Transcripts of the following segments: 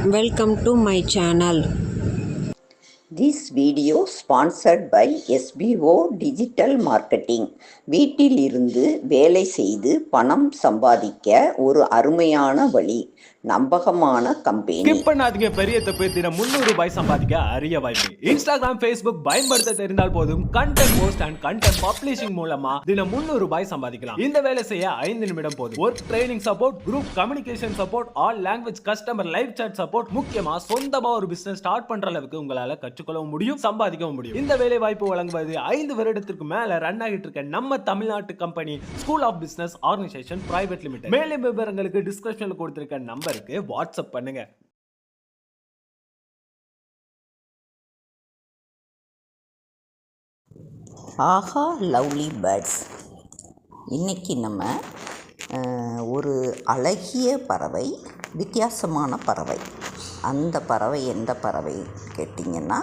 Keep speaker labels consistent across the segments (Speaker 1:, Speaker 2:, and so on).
Speaker 1: Welcome to my channel.
Speaker 2: This video sponsored by SBO Digital Marketing. வீட்டில் இருந்து வேலை செய்து பணம் சம்பாதிக்க ஒரு அருமையான வழி. நம்பகமான கம்பெனி.
Speaker 3: ஸ்கிப் பண்ணாதீங்க, பெரிய தப்பு. தினம் 300 ரூபாய் சம்பாதிக்க அரிய வாய்ப்பு. இன்ஸ்டாகிராம், Facebook பயன்படுத்த தெரிந்தால் போதும். Content post and content publishing மூலமா தினம் 300 ரூபாய் சம்பாதிக்கலாம். இந்த வேலை செய்ய 5 நிமிடம் போதும். Work training support, group communication support, all language customer live chat support, முக்கியமா சொந்தமா ஒரு பிசினஸ் ஸ்டார்ட் பண்ற அளவுக்கு உங்களால கற்றுக்கொள்ளவும் முடியும், சம்பாதிக்கவும் முடியும். இந்த வேலை வாய்ப்பு வழங்குவது 5 வருடத்திற்கு மேல ரன் ஆகிட்டு இருக்க நம்ம தமிழ்நாட்டு company school of business organisation private limited. மேலும் விவரங்களுக்கு டிஸ்கிரிப்ஷன்ல கொடுத்திருக்க நம்பருக்கு வாட்ஸ்அப் பண்ணுங்க.
Speaker 2: ஆஹா லவ்லி பேர்ட்ஸ். இன்றைக்கி நம்ம ஒரு அழகிய பறவை, வித்தியாசமான பறவை. அந்த பறவை எந்த பறவை கேட்டிங்கன்னா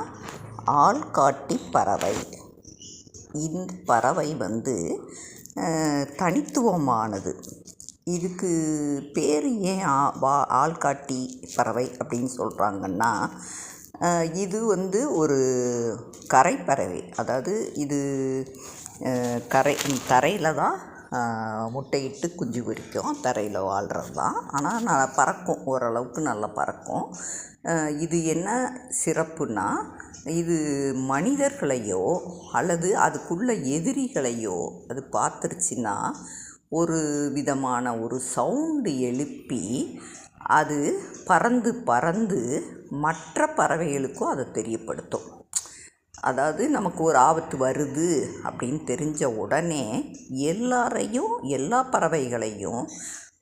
Speaker 2: ஆள்காட்டி பறவை. இந்த பறவை தனித்துவமானது. இதுக்கு பேர் ஏன் ஆள்காட்டி பறவை அப்படின்னு சொல்கிறாங்கன்னா, இது ஒரு கரைப்பறவை. அதாவது இது தரையில் தான் முட்டையிட்டு குஞ்சு பொரிக்கும். தரையில் வாழ்கிறது தான். ஆனால் நல்லா பறக்கும், ஓரளவுக்கு நல்லா பறக்கும். இது என்ன சிறப்புனா, இது மனிதர்களையோ அல்லது அதுக்குள்ள எதிரிகளையோ அது பார்த்துருச்சுன்னா ஒரு விதமான ஒரு சவுண்டு எழுப்பி அது பறந்து பறந்து மற்ற பறவைகளுக்கும் அதை தெரியப்படுத்தும். அதாவது நமக்கு ஒரு ஆபத்து வருது அப்படின்னு தெரிஞ்ச உடனே எல்லா பறவைகளையும்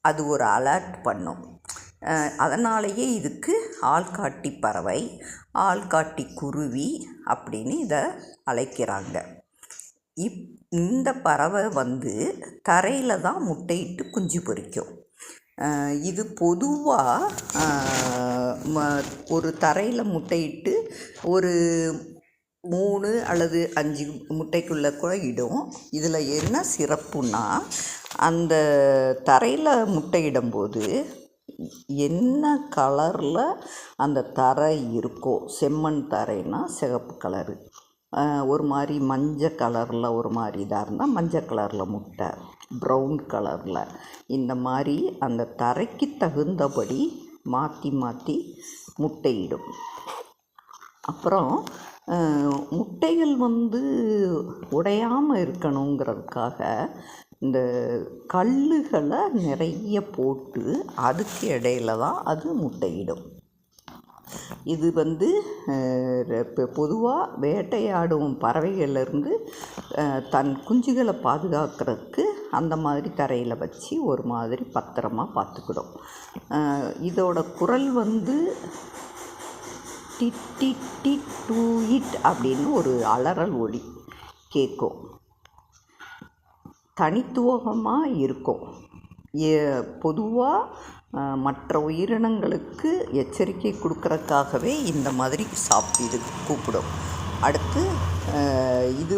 Speaker 2: அது ஒரு அலர்ட் பண்ணும். அதனாலேயே இதுக்கு ஆள்காட்டி பறவை, ஆள்காட்டி குருவி அப்படின்னு இதை அழைக்கிறாங்க. இந்த பறவை தரையில் தான் முட்டையிட்டு குஞ்சு பொரிக்கும். இது பொதுவாக ஒரு தரையில் முட்டையிட்டு ஒரு 3 அல்லது 5 முட்டைக்குள்ளே கூட இடும். இதில் என்ன சிறப்புன்னா, அந்த தரையில் முட்டையிடும்போது என்ன கலரில் அந்த தரை இருக்கோ, செம்மண் தரைனா சிகப்பு கலரு, ஒரு மாதிரி மஞ்சள் கலரில் ஒரு மாதிரி இதாக இருந்தால் மஞ்சள் கலரில் முட்டை, ப்ரௌன் கலரில், இந்த மாதிரி அந்த தரைக்கு தகுந்தபடி மாற்றி மாற்றி முட்டையிடும். அப்புறம் முட்டைகள் உடையாமல் இருக்கணுங்கிறதுக்காக இந்த கல்லுகளை நிறைய போட்டு அதுக்கு இடையில தான் அது முட்டையிடும். இது பொதுவாக வேட்டையாடும் பறவைகள்லேருந்து தன் குஞ்சுகளை பாதுகாக்கிறதுக்கு அந்த மாதிரி தரையில் வச்சு ஒரு மாதிரி பத்திரமாக பார்த்துக்கிடும். இதோட குரல் did did did do it அப்படின்னு ஒரு அலறல் ஒலி கேட்கும். தனித்துவமாக இருக்கும். பொதுவாக மற்ற உயிரினங்களுக்கு எச்சரிக்கை கொடுக்கறதுக்காகவே இந்த மாதிரி இது கூப்பிடும். அடுத்து இது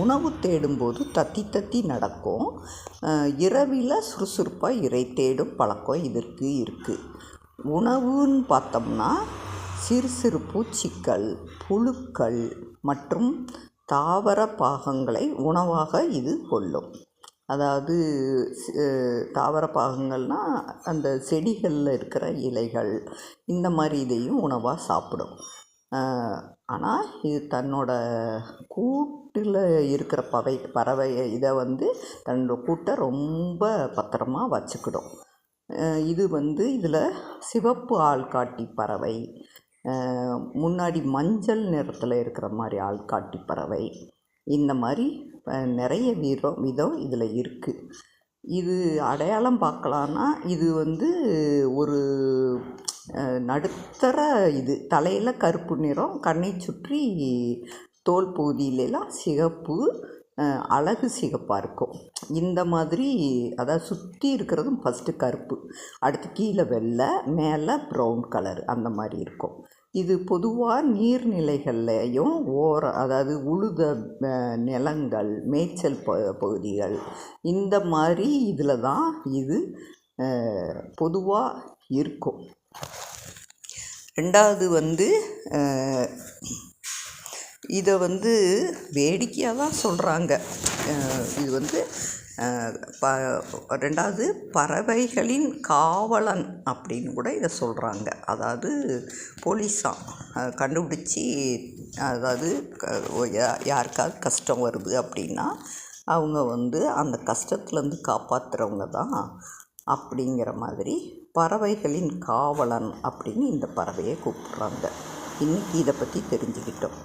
Speaker 2: உணவு தேடும்போது தத்தி தத்தி நடக்கும். இரவில் சுறுசுறுப்பாக இரை தேடும் பழக்கம் இதற்கு இருக்குது. உணவுன்னு பார்த்தோம்னா சிறு சிறு பூச்சிகள், புழுக்கள் மற்றும் தாவர பாகங்களை உணவாக இது கொள்ளும். அதாவது தாவர பாகங்கள்னால் அந்த செடிகளில் இருக்கிற இலைகள், இந்த மாதிரி இதையும் உணவாக சாப்பிடும். ஆனால் இது தன்னோட கூட்டில் இருக்கிற பறவை இதை தன்னோட கூட்டை ரொம்ப பத்திரமா வச்சுக்கிடும். இது இதில் சிவப்பு ஆள்காட்டி பறவை, முன்னாடி மஞ்சள் நிறத்தில் இருக்கிற மாதிரி ஆள்காட்டி பறவை, இந்த மாதிரி நிறைய விதம் இதில் இருக்குது. இது அடையாளம் பார்க்கலான்னா, இது ஒரு நடுத்தர தலையில் கருப்பு நிறம், கண்ணை சுற்றி தோல் பகுதியிலலாம் சிகப்பு, அழகு சிகப்பாக இருக்கும். இந்த மாதிரி அதாவது சுற்றி இருக்கிறதும் ஃபஸ்ட்டு கருப்பு, அடுத்து கீழே வெள்ளை, மேலே ப்ரௌன் கலர், அந்த மாதிரி இருக்கும். இது பொதுவாக நீர்நிலைகள்லையும் அதாவது உழுத நிலங்கள், மேய்ச்சல் பகுதிகள், இந்த மாதிரி இதில் தான் இது பொதுவாக இருக்கும். ரெண்டாவது வந்து இதை வந்து வேடிக்கையாக தான் சொல்கிறாங்க. இது வந்து ரெண்டாவது பறவைகளின் காவலன் அப்படின்னு கூட இதை சொல்கிறாங்க. அதாவது போலீஸாம் கண்டுபிடிச்சி, அதாவது யாருக்காவது கஷ்டம் வருது அப்படின்னா அவங்க வந்து அந்த கஷ்டத்துலேருந்து காப்பாற்றுறவங்க தான் அப்படிங்கிற மாதிரி பறவைகளின் காவலன் அப்படின்னு இந்த பறவையை கூப்பிட்றாங்க. இன்றைக்கி இதை பற்றி தெரிஞ்சுக்கிட்டோம்.